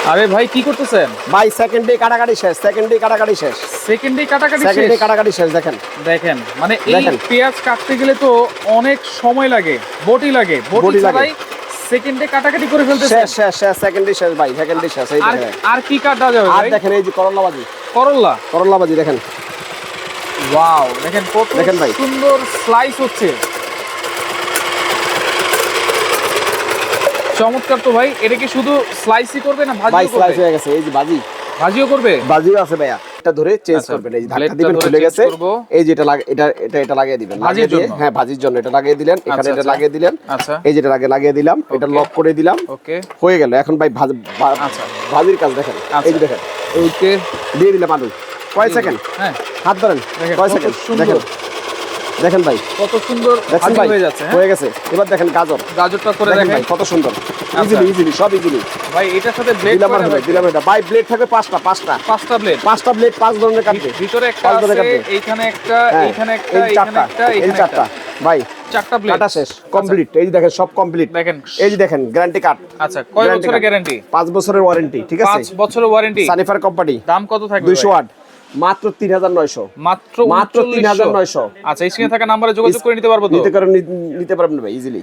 আরে ভাই কি করতেছেন? ভাই সেকেন্ডে কাটাকাটি শেষ, সেকেন্ডে কাটাকাটি শেষ, সেকেন্ডে কাটাকাটি শেষ। সেকেন্ডে কাটাকাটি শেষ। দেখেন দেখেন মানে এই দেখেন। পেঁয়াজ কাটতে গেলে তো অনেক সময় লাগে, বটি লাগে, বটি বটি লাগে। ছাড়াই সেকেন্ডে কাটাকাটি করে ফেলতেছেন। শেষ শেষ শেষ, সেকেন্ডে শেষ ভাই, সেকেন্ডে শেষ। এই আর দেখেন, আর কি কাটা যাবে আর ভাই? দেখেন এই যে করলা ভাজি, করলা। করলা ভাজি দেখেন। ওয়াও, দেখেন কত দেখেন ভাই। সুন্দর স্লাইস হচ্ছে। চমৎকার তো ভাই। এটা কি শুধু স্লাইসই করবে না ভাই ভাজিও স্লাইস করবে? হয়ে গেছে, এই যে ভাজি, ভাজিও করবে। ভাজিও আছে ভাইয়া। এটা ধরে চেঞ্জ আচ্ছা, করবেন, এই যে ধাক্কা ব্লেডটা দিবেন ধরে খুলে চেঞ্জ গেছে। করবো। এই যে এটা এটা লাগিয়ে দিবেন, ভাজির লাগিয়ে দিয়ে, জন্য? হ্যাঁ ভাজির জন্য এটা লাগিয়ে দিলেন, এখানে আচ্ছা, এটা আচ্ছা। লাগিয়ে দিলেন। আচ্ছা, এই যেটা লাগিয়ে দিলাম, এটা ওকে। লক করে দিলাম, ওকে। হয়ে গেল। এখন ভাই আচ্ছা। ভাজির কাজ দেখেন, আচ্ছা। এই যে দেখেন, ওকে। দিয়ে দিলাম আলু। কয় সেকেন্ড? হ্যাঁ, হাত ধরেন, দেখেন কয় কত সেকেন্ড? সুন্দর। দেখেন দেখেন ভাই, কত সুন্দর দেখছেন ভাজি ভাই, হয়ে যাচ্ছে। হ্যাঁ, হয়ে গেছে। এবার দেখেন গাজর, গাজরটা করে দেখেন দেখেন ভাই কত সুন্দর, আচ্ছা। ইজিলি ইজিলি সব ইজিলি। ভাই এটার সাথে ব্লেড দিলাম আর করে হবে, দিলাম এটা। ভাই ব্লেড থাকবে পাঁচটা, পাঁচটা পাঁচটা ব্লেড। পাঁচটা ব্লেড, পাঁচ ধরনের কাটবে। ভিতরে একটা পাঁচ ধরনের আছে, কাটবে। এইখানে একটা, হ্যাঁ, এইখানে একটা, এই এইখানে চারটা, একটা, এই এইখানে চারটা। একটা। ভাই চারটা ব্লেড কাটা শেষ, কমপ্লিট। এই যে দেখেন সব কমপ্লিট। দেখেন। এই যে দেখেন গ্যারান্টি কার্ড। আচ্ছা, কয় Guarantee বছরের card। গ্যারান্টি? 5 বছরের ওয়ারেন্টি, ঠিক আছে? 5 বছরের ওয়ারেন্টি। সানিফার কোম্পানি। দাম কত থাকবে? 200 ওয়াট, মাত্র 3900। মাত্র মাত্র 3900। আচ্ছা, স্ক্রিনে থাকা নম্বরে যোগাযোগ করে নিতে পারবো তো? নিতে পারবেন ভাই ইজিলি।